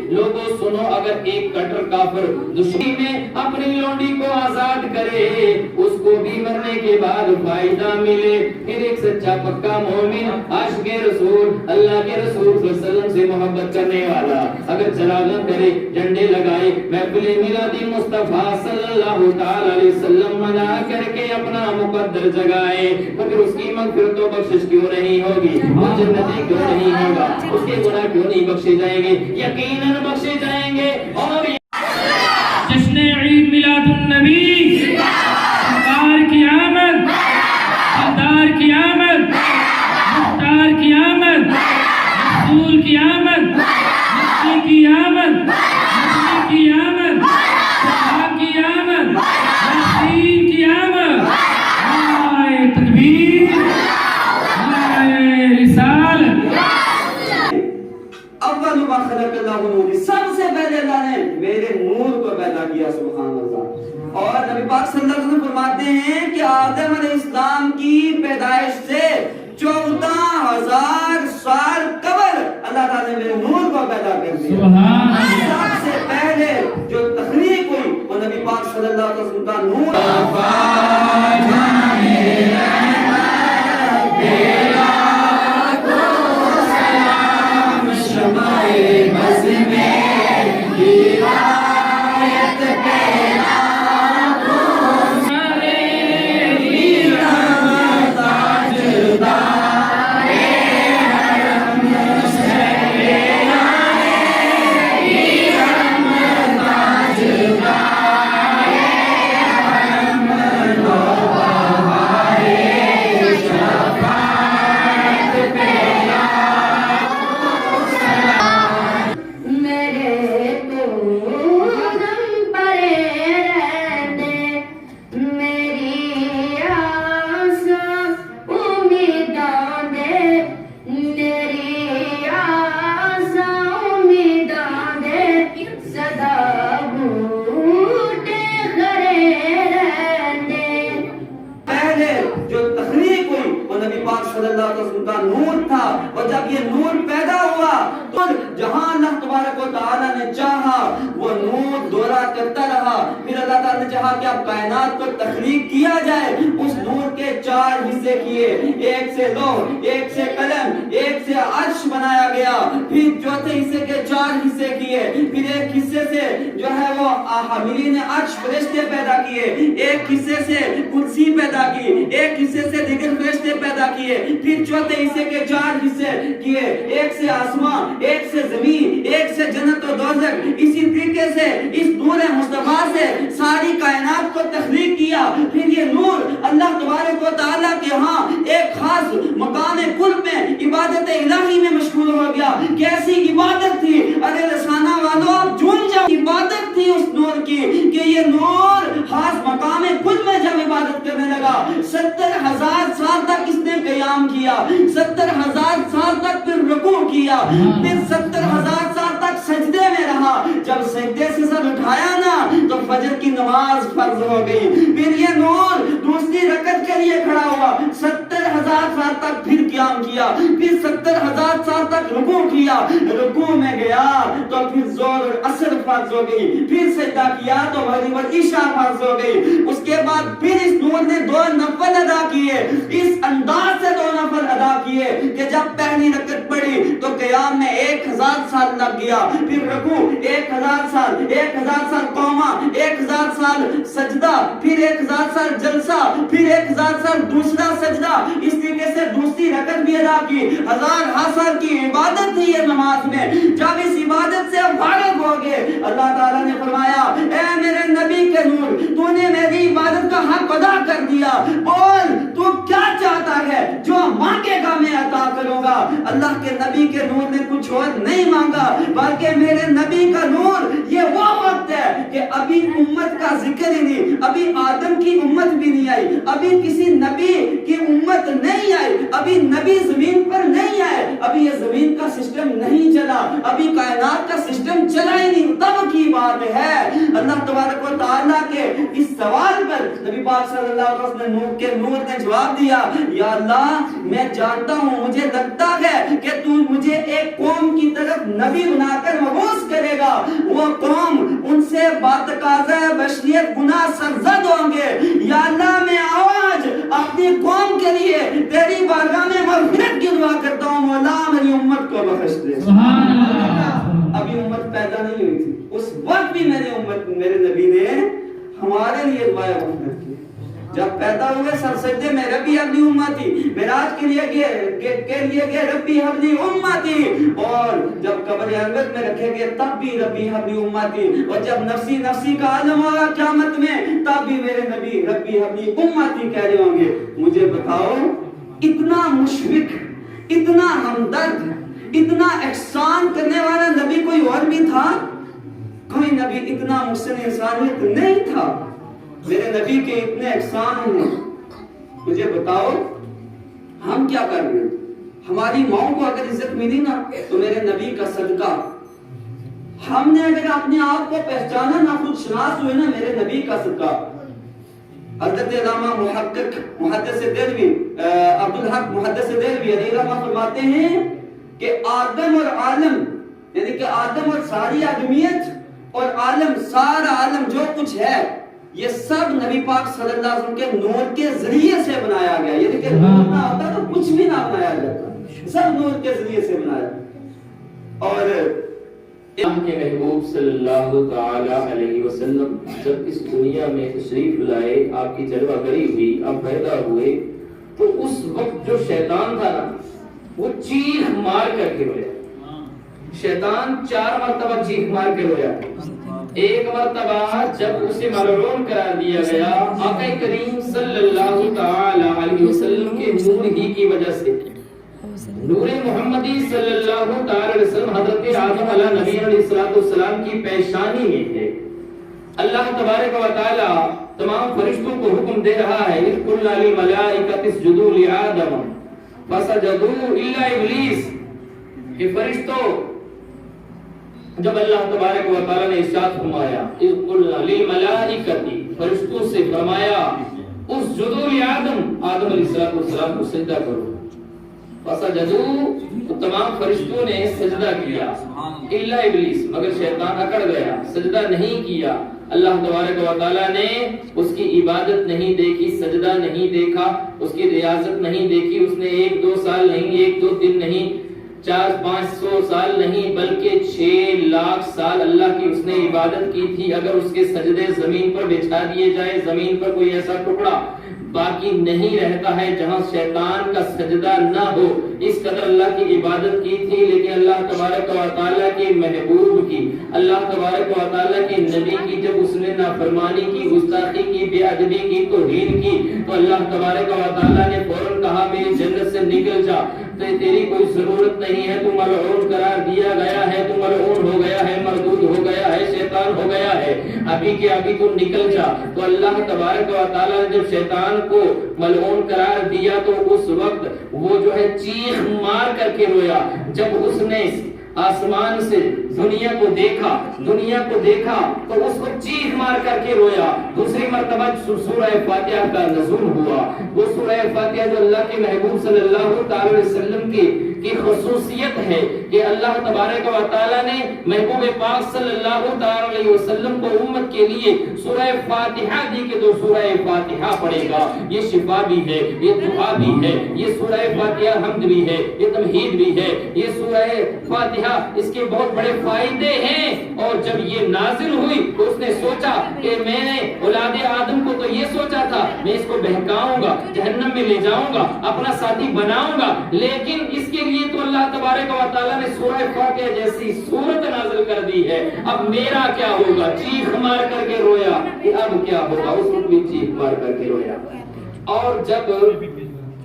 لوگوں سنو، اگر ایک کٹر کافر دشمنی میں اپنی لونڈی کو آزاد کرے، اس کو بھی مرنے کے بعد فائدہ ملے، پھر ایک سچا پکا مومن عاشق رسول اللہ کے رسول صلی اللہ علیہ وسلم سے محبت کرنے والا اگر چراغاں کرے، جھنڈے لگائے، محفل میلاد مصطفیٰ صلی اللہ تعالی علیہ وسلم منا کر کے اپنا مقدر جگائے، مگر اس کی مغفرت و بخشش کیوں نہیں ہوگی؟ وہ جنتی کیوں نہیں ہوگا؟ اس کے گناہ کیوں نہیں بخشے جائیں گے؟ یقیناً بخشے جائیں گے۔ اور جشن عید میلاد النبی، سرکار کی آمد، سردار کی آمد، مختار کی آمد، رسول کی آمد، مفتی کی آمد، مفتی کی آمد، صحابہ کی آمد، یاسین کی آمد، نعرہ تکبیر، نعرہ رسالت۔ اول ما خلق اللہ نور، سب سے پہلے اللہ نے میرے نور کو پیدا کیا، سبحان اللہ۔ اور نبی پاک صلی اللہ علیہ وسلم فرماتے ہیں کہ آدم علیہ السلام کی پیدائش سے 14,000 سال قبل اللہ تعالیٰ نے میرے نور کو پیدا کر دیا۔ سبحان اللہ۔ سب سے پہلے جو تخلیق ہوئی وہ نبی پاک صلی اللہ علیہ وسلم کا نور۔ اور جب یہ نور پیدا ہوا تو جہاں اللہ تبارک و تعالیٰ نے چاہا وہ نور دورہ کرتا رہا، پھر اللہ تعالیٰ نے چاہا کہ اب کائنات کو تخلیق کیا جائے، اس نور کے 4 حصے کیے، ایک سے لوح، ایک سے قلم، ایک سے عرش بنایا گیا، پھر چوتھے حصے کے 4 حصے کیے، پھر ایک حصے سے جو ہے وہ حاملین عرش فرشتے پیدا کیے، ایک حصے سے کرسی پیدا کی، ایک حصے سے دیگر فرشتے پیدا کیے، پھر چوتھے حصے کے 4 حصے کیے، ایک سے آسمان، ایک سے زمین، ایک سے جنت و دوزخ۔ اسی طریقے سے اس نور مصطفیٰ سے ساری کائنات کو تخلیق کیا، پھر یہ نور اللہ تبارک و تعالیٰ کے ہاں ایک خاص مقام قرب میں عبادت الہی میں مشغول ہو گیا۔ کیسی عبادت تھی، ارے رسانہ والو آپ جھوم جاؤ، عبادت تھی اس نور کی کہ یہ نور خاص مقام قرب میں جب عبادت کرنے لگا، 70,000 سال تک اس نے قیام کیا، 70,000 سال تک پھر رکوع کیا، پھر 70,000 سال تک سجدے میں رہا، جب سجدے سے سر اٹھایا نا تو فجر کی نماز فرض ہو گئی، پھر یہ نور دوسری رکعت کے لیے کھڑا ہوا، 70,000 سال تک پھر قیام کیا، پھر 70,000 سال تک رکوع کیا، رکوع میں گیا تو پھر ظہر اور عصر فرض ہو گئی، پھر سجدہ کیا تو مغرب اور عشاء فرض ہو گئی، اس کے بعد پھر اس نور نے 2 نفل ادا کیے، اس انداز سے 2 نفل ادا کیے کہ جب پہلی رکعت پڑھی تو قیام میں 1,000 سال لگ گیا، پھر رکوع 1,000 سال، 1,000 سال قوما، 1,000 سال سجدہ، پھر 1,000 سال جلسہ، پھر 1,000 سال دوسرا سجدہ، اس طریقے سے دوسری رکعت بھی ادا کی، 1,000 سال کی عبادت تھی یہ نماز میں۔ جب اس عبادت سے فارغ ہو گئے اللہ تعالیٰ نے فرمایا اے میرے نبی کے نور، تو نے میری عبادت کا حق ادا کر دیا، بول تو کیا چاہتا ہے، جو مانگے گا میں عطا کروں گا۔ اللہ کے نبی کے نور نے کچھ اور نہیں مانگا، بلکہ میرے نبی کا نور یہ وہ وقت ہے کہ ابھی امت کا ذکر ہی نہیں، ابھی آدم کی امت بھی نہیں آئی، ابھی کسی نبی کی امت نہیں آئی، ابھی نبی زمین پر نہیں آئے، ابھی یہ زمین کا سسٹم نہیں چلا، ابھی کائنات کا سسٹم چلا ہی نہیں، تب کی بات ہے۔ اللہ تبارک و تعالیٰ کے اس سوال پر نبی پاک صلی اللہ علیہ وسلم نور نے جواب دیا، یا اللہ میں جانتا ہوں، مجھے لگتا ہے کہ تو مجھے ایک قوم کی طرف نبی بنا کر مبعوث کرے گا، باتقاضۂ بشریت گناہ سرزد ہوں گے، یا اللہ میں آج اپنی قوم کے لیے تیری بارگاہ میں مغفرت کی دعا کرتا ہوں، مولا میری امت کو بخش دے۔ سبحان اللہ۔ ابھی امت پیدا نہیں ہوئی تھی، اس وقت بھی میرے نبی نے ہمارے لیے دعائیں مغفرت کی۔ جب پیدا ہوئے سر سجدے میں ربی ابنی امتی، معراج کے لیے گئے ربی ابنی امتی، اور جب قبر انور میں رکھے گئے تب بھی ربی ابنی امتی، اور جب نفسی نفسی کا عالم ہوگا قیامت میں تب بھی میرے نبی ربی ابنی امتی کہہ رہے ہوں گے۔ مجھے بتاؤ، اتنا مشفق، اتنا ہمدرد، اتنا احسان کرنے والا نبی کوئی اور بھی تھا؟ کوئی نبی اتنا محسن انسانیت نہیں تھا۔ میرے نبی کے اتنے احسان ہیں، مجھے بتاؤ ہم کیا کر رہے ہیں؟ ہماری ماؤں کو اگر عزت ملی نا تو میرے نبی کا صدقہ، ہم نے اگر اپنے آپ کو پہچانا نا، خود شناس ہوئے نا، میرے نبی کا صدقہ۔ حضرت علامہ محدث دہلوی عبدالحق محدث دہلوی علیہ رحمہ فرماتے ہیں کہ آدم اور عالم، یعنی کہ آدم اور ساری آدمیت اور عالم، سارا عالم جو کچھ ہے، یہ سب نبی پاک صلی اللہ علیہ وسلم کے نور کے ذریعے سے بنایا گیا۔ یعنی کہ نور نہ ہوتا تو کچھ بھی نہ بنایا جاتا، سب نور کے ذریعے سے بنایا۔ اور اللہ کے محبوب صلی اللہ تعالی علیہ وسلم جب اس دنیا میں تشریف لائے، آپ کی جلوہ گری ہوئی، آپ پیدا ہوئے، تو اس وقت جو شیطان تھا نا، وہ چیخ مار کر کے رویا۔ شیطان 4 مرتبہ چیخ مار کے رویا۔ ایک مرتبہ جب اسے ملعون قرار دیا گیا، آقا کریم صلی اللہ تعالی علیہ وسلم کے نور ہی کی وجہ سے، نور محمدی صلی اللہ تعالی علیہ وسلم حضرت آدم علیہ نبی علیہ السلام کی پیشانی میں تھے۔ اللہ تبارک و تعالی تمام فرشتوں کو حکم دے رہا ہے، اذ قلنا للملائکۃ اسجدوا لآدم فسجدوا الا ابلیس، کہ فرشتوں، جب اللہ تبارک و تعالی نے ارشاد فرمایا، اذ قلنا للملائکۃ، فرشتوں سے فرمایا، اسجدوا لآدم، آدم علیہ السلام کو سجدہ کرو، فسجدوا، تو تمام فرشتوں نے سجدہ کیا، الا ابلیس، مگر شیطان اکڑ گیا، سجدہ نہیں کیا۔ اللہ تبارک و تعالی نے اس کی عبادت نہیں دیکھی، سجدہ نہیں دیکھا، اس کی ریاضت نہیں دیکھی۔ اس نے 1-2 سال نہیں، 1-2 دن نہیں، 400-500 سال نہیں، بلکہ 6 لاکھ سال اللہ کی اس نے عبادت کی تھی۔ اگر اس کے سجدے زمین پر بچھا دیے جائے، زمین پر کوئی ایسا ٹکڑا باقی نہیں رہتا ہے جہاں شیطان کا سجدہ نہ ہو، اس قدر اللہ کی عبادت کی تھی۔ لیکن اللہ تبارک و تعالیٰ کے محبوب کی، اللہ تبارک و تعالیٰ کے نبی کی جب اس نے نافرمانی کی، گستاخی کی، بے ادبی کی، توہین کی، تو اللہ تبارک و تعالیٰ نے فوراً کہا میری جنت سے نکل جا، تیری کوئی ضرورت نہیں ہے، تو ملعون قرار دیا گیا ہے، تو ملعون ہو گیا ہے، مردود ہو گیا ہے، شیطان ہو گیا ہے، ابھی کے ابھی تو نکل جا۔ تو اللہ تبارک و تعالیٰ نے جب شیطان کو ملعون قرار دیا تو اس وقت وہ جو ہے چیخ مار کر کے رویا۔ جب اس نے آسمان سے دنیا کو دیکھا تو اس کو چیخ مار کر کے رویا۔ دوسری مرتبہ سورہ فاتحہ کا نزول ہوا، وہ سورہ فاتحہ جو اللہ کے محبوب صلی اللہ تعالی علیہ وسلم کی خصوصیت ہے کہ اللہ تبارک و تعالی نے محبوب پاک صلی اللہ تعالی علیہ وسلم کو امت کے لیے سورہ فاتحہ دی کہ تو سورہ فاتحہ پڑھے گا، یہ شفا بھی ہے، یہ دعا بھی ہے، یہ سورہ فاتحہ حمد بھی ہے، یہ تمہید بھی ہے، یہ سورہ فاتحہ اس کے بہت بڑے فائدے ہیں۔ اور جب یہ نازل ہوئی تو اس نے سوچا کہ میں نے اولاد آدم کو تو یہ سوچا تھا میں اس کو بہکاؤں گا، جہنم میں لے جاؤں گا، اپنا ساتھی بناؤں گا، لیکن اس کے لیے تو اللہ تبارک و تعالیٰ نے سورہ فاتحہ جیسی سورت نازل کر دی ہے۔ اب میرا کیا ہوگا؟ چیخ مار کر کے رویا کہ اب کیا ہوگا؟ اس وقت بھی چیخ مار کر کے رویا۔ اور جب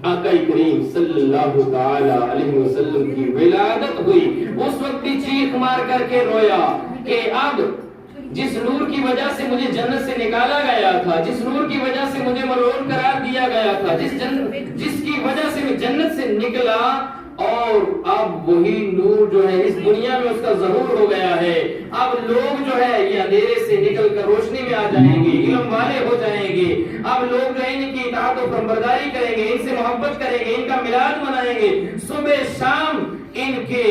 آقا کریم صلی اللہ تعالی علیہ وسلم کی ولادت ہوئی اس وقت بھی چیخ مار کر کے رویا کہ اب جس نور کی وجہ سے مجھے جنت سے نکالا گیا تھا، جس نور کی وجہ سے مجھے ملعون قرار دیا گیا تھا، جس کی وجہ سے میں جنت سے نکلا، اور اب وہی نور جو ہے اس دنیا میں اس کا ظہور ہو گیا ہے۔ اب لوگ جو ہے یہ اندھیرے سے نکل کر روشنی میں آ جائیں گے، علم والے ہو جائیں گے۔ اب لوگ جو ان کی اطاعت و فرمانبرداری کریں گے، ان سے محبت کریں گے، ان کا میلاد منائیں گے، صبح شام ان کے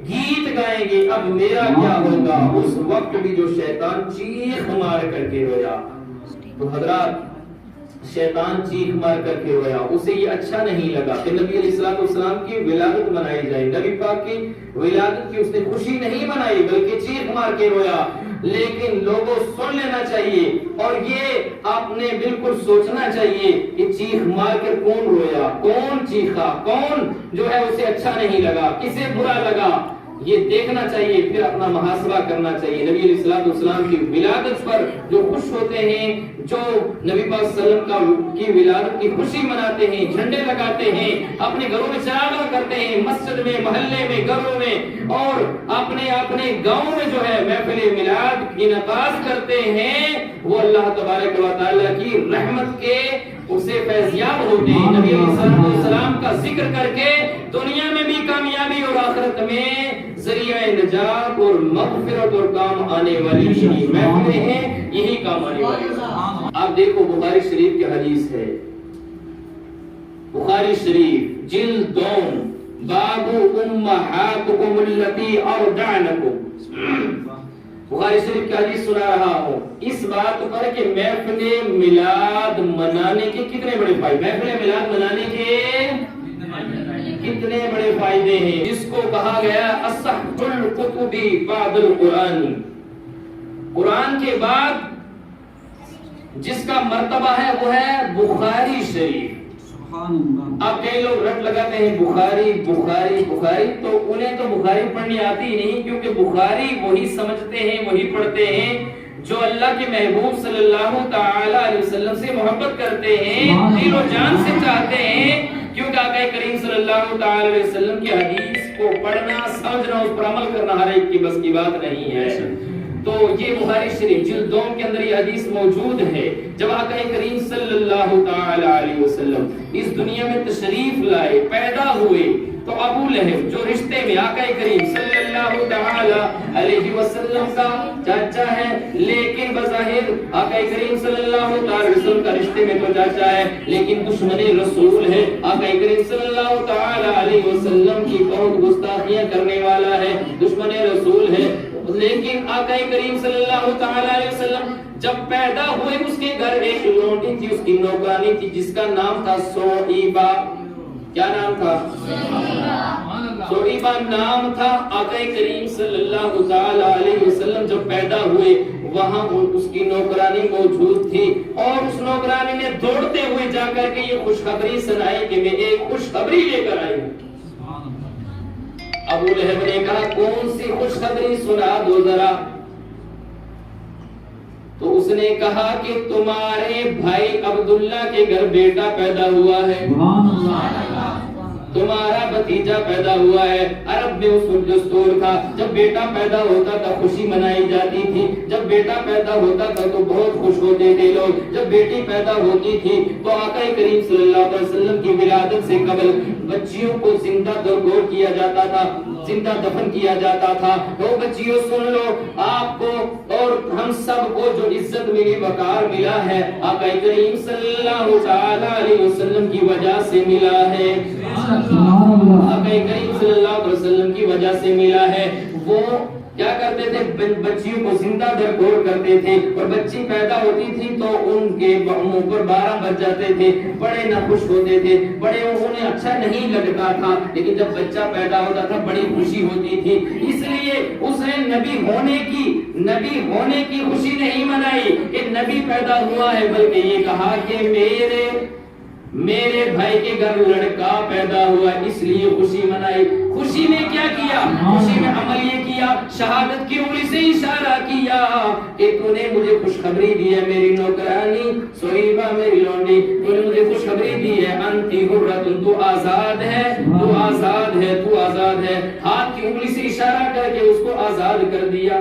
گیت گائیں گے اب میرا کیا ہوگا، اس وقت بھی جو شیطان چیخ مار کر کے رویا. تو حضرات شیطان چیخ مار کر کے رویا، اسے یہ اچھا نہیں لگا کہ نبی علیہ السلام کی ولادت منائی جائے. نبی پاک کی ولادت کی اس نے خوشی نہیں منائی بلکہ چیخ مار کے رویا. لیکن لوگوں سن لینا چاہیے اور یہ آپ نے بالکل سوچنا چاہیے کہ چیخ مار کر کون رویا، کون چیخا، کون جو ہے اسے اچھا نہیں لگا، کسے برا لگا، یہ دیکھنا چاہیے، پھر اپنا محاسبہ کرنا چاہیے. نبی علیہ السلام کی ولادت پر جو خوش ہوتے ہیں، جو نبی پاک صلی اللہ علیہ وسلم کی ولادت کی خوشی مناتے ہیں، جھنڈے لگاتے ہیں، اپنے گھروں میں چراغاں کرتے ہیں، مسجد میں، محلے میں، گھروں میں اور اپنے گاؤں میں جو ہے محفل میلاد کی انعقاد کرتے ہیں، وہ اللہ تبارک و تعالیٰ کی رحمت کے اسے فیضیاب ہوتے ہیں. نبی علیہ السلام کا ذکر کر کے دنیا میں بھی کامیابی اور آخرت میں ذریعہ نجات اور مغفرت اور کام آنے والی یہی محفلیں ہیں، یہی کام آنے والی ہیں. آپ دیکھو بخاری شریف کی حدیث ہے، بخاری شریف جلد 2 باب امہاتکم اللتی ارضعنکم. بخاری شریف کی حدیث سنا رہا ہوں اس بات پر کہ محفل میلاد منانے کے کتنے بڑے فائدے، محفل میلاد منانے کے کتنے بڑے فائدے ہیں، جس کو کہا گیا اصح الکتب بعد القرآن. قرآن کے بعد جس کا مرتبہ ہے وہ ہے بخاری شریف. اب کئی لوگ رٹ لگاتے ہیں بخاری بخاری بخاری، تو انہیں تو بخاری پڑھنی آتی نہیں، کیونکہ بخاری وہی سمجھتے ہیں، وہی پڑھتے ہیں جو اللہ کے محبوب صلی اللہ تعالی علیہ وسلم سے محبت کرتے ہیں، دل و جان سے چاہتے ہیں. کیونکہ آقا کریم صلی اللہ تعالی علیہ وسلم کی حدیث کو پڑھنا، سمجھنا، اس پر عمل کرنا ہر ایک کی بس کی بات نہیں ہے. تو یہ بخاری شریف جلد 2 کے اندر یہ حدیث موجود ہے. جب آقا کریم صلی اللہ تعالی علیہ وسلم اس دنیا میں تشریف لائے، پیدا ہوئے، تو ابو لہب جو رشتے میں آقا کریم صلی اللہ تعالی علیہ وسلم کا چاچا ہے، لیکن بظاہر آقا کریم صلی اللہ تعالی علیہ وسلم کا رشتے میں تو چاچا ہے لیکن دشمن رسول ہے. آقا کریم صلی اللہ تعالی علیہ وسلم کی بہت گستاخیاں کرنے والا ہے، دشمن رسول ہے. لیکن آقا کریم صلی اللہ تعالی علیہ وسلم جب پیدا ہوئے اس کے گھر ایک لونڈی تھی، اس کی نوکرانی تھی جس کا نام تھا سوئیبہ. کیا نام تھا؟ سوئیبہ نام تھا. آقا کریم صلی اللہ تعالی علیہ وسلم جب پیدا ہوئے وہاں اس کی نوکرانی موجود تھی اور اس نوکرانی نے دوڑتے ہوئے جا کر کے یہ خوشخبری سنائی کہ میں ایک خوشخبری لے کر آئی ہوں. ابو لہب نے کہا کون سی خوشخبری سنا دو ذرا. تو اس نے کہا کہ تمہارے بھائی عبداللہ کے گھر بیٹا پیدا ہوا ہے، تمہارا بھتیجا پیدا ہوا ہے. عرب میں اس وقت دستور تھا جب بیٹا پیدا ہوتا تھا خوشی منائی جاتی تھی، جب بیٹا پیدا ہوتا تھا تو بہت خوش ہوتے تھے لوگ. جب بیٹی پیدا ہوتی تھی تو آقا کریم صلی اللہ علیہ وسلم کی ولادت سے قبل بچیوں کو زندہ درگور کیا جاتا تھا، زندہ دفن کیا جاتا تھا. تو بچیوں سن لو، آپ کو اور ہم سب کو جو عزت ملی، وقار ملا ہے، آقا کریم صلی اللہ تعالی علیہ وسلم کی وجہ سے ملا ہے. آقا کریم صلی اللہ علیہ وسلم کی وجہ سے ملا ہے. وہ کیا کرتے تھے؟ بچیوں کو زندہ درگور کرتے تھے اور بچی پیدا ہوتی تھی تو ان کے منہ پر 12 بج جاتے تھے، بڑے ناخوش ہوتے تھے، بڑے انہیں اچھا نہیں لگتا تھا. لیکن جب بچہ پیدا ہوتا تھا بڑی خوشی ہوتی تھی. اس لیے اس نے نبی ہونے کی خوشی نہیں منائی کہ نبی پیدا ہوا ہے، بلکہ یہ کہا کہ میرے بھائی کے گھر لڑکا پیدا ہوا، اس لیے خوشی منائی. خوشی میں کیا کیا؟ خوشی میں عمل یہ کیا، شہادت کی انگلی سے اشارہ کیا کہ تو نے مجھے خوشخبری دی ہے، میری نوکرانی سوئیبہ میری لونڈی، تو نے مجھے خوشخبری دی ہے، انتی حرۃ، تو آزاد ہے، تو آزاد ہے، تو آزاد ہے. ہاتھ کی انگلی سے اشارہ کر کے اس کو آزاد کر دیا.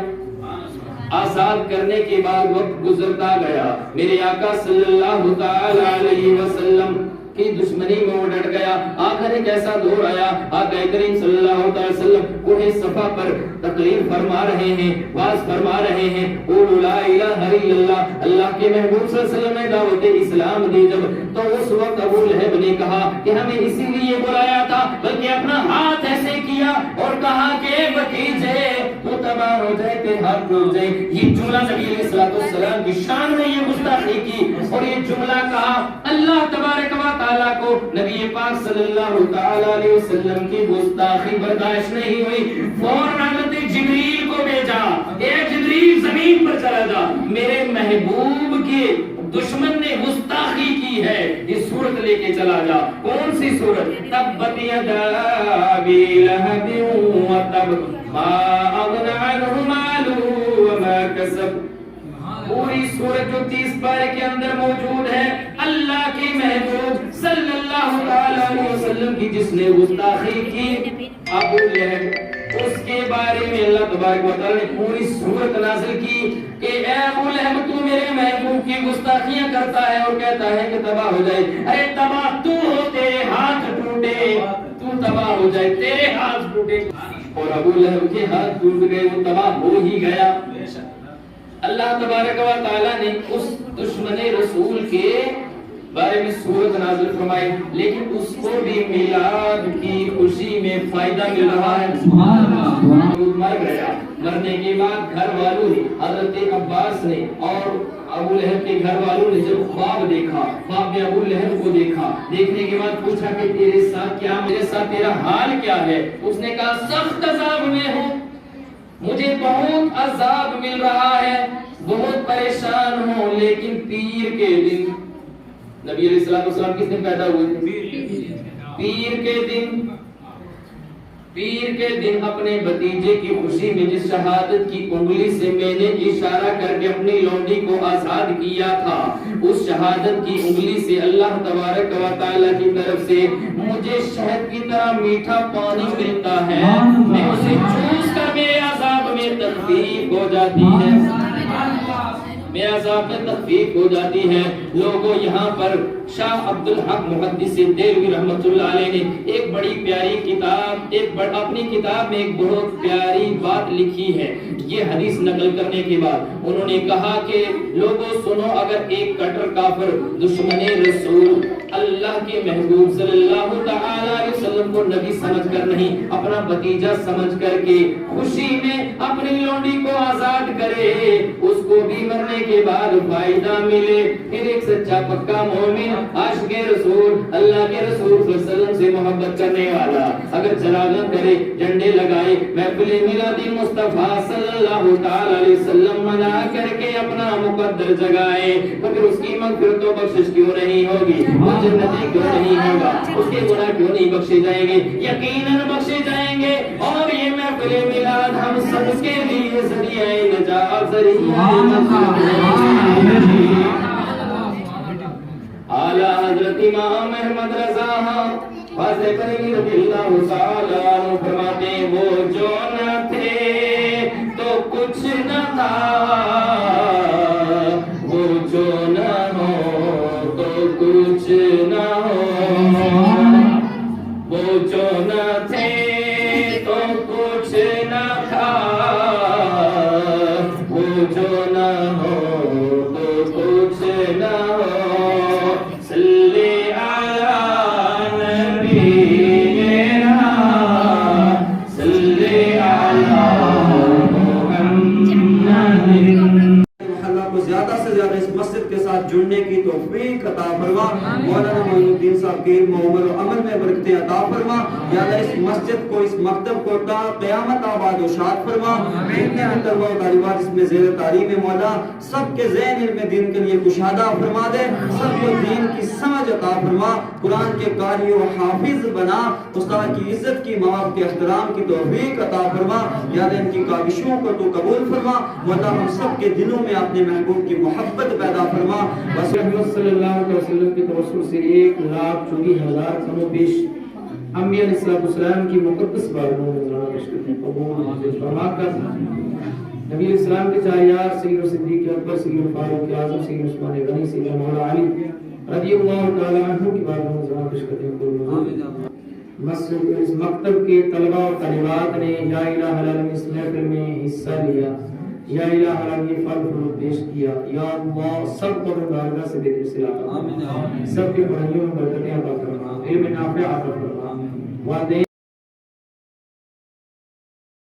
آزاد کرنے کے بعد وقت گزرتا گیا، میرے آقا صلی اللہ تعالی علیہ وسلم کی دشمنی میں وہ ڈٹ گیا. آخر ایک ایسا دور آیا, آقا کریم صلی اللہ علیہ وسلم کوہ صفا پر تقریر فرما رہے ہیں, واز فرما رہے ہیں, قولوا لا الہ الا اللہ. اللہ کے محبوب صلی اللہ علیہ وسلم نے دعوت اسلام دی جب, تو اس وقت ابو لہب نے کہا کہ ہمیں اسی لیے بلایا تھا, بلکہ اپنا ہاتھ ایسے کیا اور کہا کہ بھتیجے تو تباہ ہو جائے, تیرے ہاتھ ٹوٹ جائے. یہ جملہ نبی علیہ السلام کی شان میں یہ گستاخی کی, اور یہ جملہ کہا. اللہ تبارک و تعالیٰ کو نبی پاک صلی اللہ تعالی علیہ وسلم کی گستاخی برداشت نہیں ہوئی, فوراً حضرت جبریل کو بھیجا, اے جبریل زمین پر چلا جا, میرے محبوب کے دشمن نے گستاخی کی ہے, یہ صورت لے کے چلا جا. کون سی صورت؟ تبت یدا ابی لہب وتب ما اغنی عنہ مالہ وما کسب. پوری سورت جو 30 پارے کے اندر موجود ہے, اللہ کے محبوب صلی اللہ علیہ وسلم کی جس نے گستاخی کی ابو لہب, اس کے بارے میں اللہ تبارک و تعالی نے پوری سورت نازل کی کہ اے ابو لہب تو میرے محبوب کی گستاخیاں کرتا ہے اور کہتا ہے کہ تباہ ہو جائے. ارے تباہ تو ہو, تیرے ہاتھ ٹوٹے, تو تباہ ہو جائے, تیرے ہاتھ ٹوٹے. اور ابو لہب کے ہاتھ ٹوٹ گئے, وہ تباہ ہو ہی گیا. اللہ تبارک و تعالیٰ نے اس دشمن رسول کے بارے میں سورت نازل فرمائی, لیکن اس کو بھی میلاد کی خوشی میں فائدہ مل رہا ہے. مر گیا, مرنے کے بعد گھر والوں نے, حضرت عباس نے اور ابو لہب کے گھر والوں نے جب خواب دیکھا, خواب میں ابو لہب کو دیکھا, دیکھنے کے بعد پوچھا کہ تیرے ساتھ کیا, میرے ساتھ تیرا حال کیا ہے؟ اس نے کہا سخت عذاب میں ہوں, مجھے بہت عذاب مل رہا ہے, بہت پریشان ہوں. لیکن پیر کے دن, نبی علیہ السلام کس دن پیدا ہوئے تھے؟ پیر کے دن اپنے بھتیجے کی خوشی میں جس شہادت کی انگلی سے میں نے اشارہ کر کے اپنی لونڈی کو آزاد کیا تھا, اس شہادت کی انگلی سے اللہ تبارک و تعالی کی طرف سے مجھے شہد کی طرح میٹھا پانی ملتا ہے, میں اسے چوس کر میرے عذاب میں تخفیف ہو جاتی ہے, میرے عذاب میں تخفیف ہو جاتی ہے. لوگوں یہاں پر شاہ عبد الحق محدث دہلوی رحمۃ اللہ علیہ نے ایک بڑی پیاری کتاب, اپنی کتاب میں ایک بہت پیاری بات لکھی ہے. یہ حدیث نقل کرنے کے بعد انہوں نے کہا کہ لوگوں سنو, اگر ایک کٹر کافر دشمن رسول اللہ کے محبوب صلی اللہ تعالی علیہ وسلم کو نبی سمجھ کر نہیں, اپنا بھتیجا سمجھ کر کے خوشی میں اپنی لونڈی کو آزاد کرے, اس کو بھی مرنے کے بعد فائدہ ملے, پھر ایک سچا پکا مومن عاشق رسول اللہ کے رسول صلی اللہ علیہ وسلم سے محبت کرنے والا اگر چراغاں کرے, جھنڈے لگائے, محفل میلاد مصطفیٰ صلی اللہ تعالی علیہ وسلم منا کر کے اپنا مقدر جگائے, تو پھر اس کی مغفرت و بخشش کیوں نہیں ہوگی, وہ جنتی کیوں نہیں ہوگا, اس کے گناہ کیوں نہیں بخشے جائیں گے؟ یقیناً بخشے جائیں گے. اور یہ محفل میلاد ہم سب کے لیے ذریعہ نجات, ذریعہ اعلیٰ حضرت امام احمد رضا فاضل بریلوی رضی اللہ تعالی عنہ فرماتے ہیں, وہ جو نہ تھے تو کچھ نہ تھا, وہ جو نہ ہو تو کچھ نہ ہو, وہ جو نہ تھے تو کچھ نہ تھا, وہ جو نہ ہو تو کچھ نہ ہو. زیادہ سے زیادہ اس مسجد کے ساتھ جڑنے کی توفیق عطا فرما. مولانا معین الدین صاحب کے علم و عمل و عمل میں برکتیں عطا فرما. یا اللہ اس مسجد کو, اس مکتب کو تا قیامت آباد و شاد فرما. جتنے بھی طلبہ و طالبات اس میں زیر تعلیم ہے مولا, سب کے ذہن علم دین کے لیے کشادہ فرما دے, سب کو دین کی سمجھ عطا فرما, قرآن کے قاری و حافظ بنا, استاد کی عزت کی, ماں باپ کے احترام کی توفیق عطا فرما. یا اللہ ان کی کاوشوں کو تو قبول فرما. مولا ہم سب کے دلوں میں اپنے محبوب کی محبت پیدا فرما. بس محمد صلی اللہ علیہ وسلم کے توسل سے 1,24,000 کم و بیش انبیاء علیہ السلام کی مقدس بارگاہ میں قبول فرما کر نبی علیہ السلام کے چار یار سید صدیق اکبر, سید فاروق اعظم, سید عثمان غنی, سید مولا علی رضی اللہ تعالیٰ عنہ کی بات ہم زمان پیش کرتے ہیں مسجد اس مکتب کے طلبہ و طالبات نے یا الہ العالمین اس محفل میں حصہ لیا، یا الہ العالمین یہ پھل فروٹ پیش کیا، یا اللہ سب کو بارگاہ سے بہتر صلاح، سب کی پڑھائیوں میں برکتیں عطا فرما، علم نافع عطا فرما، والدین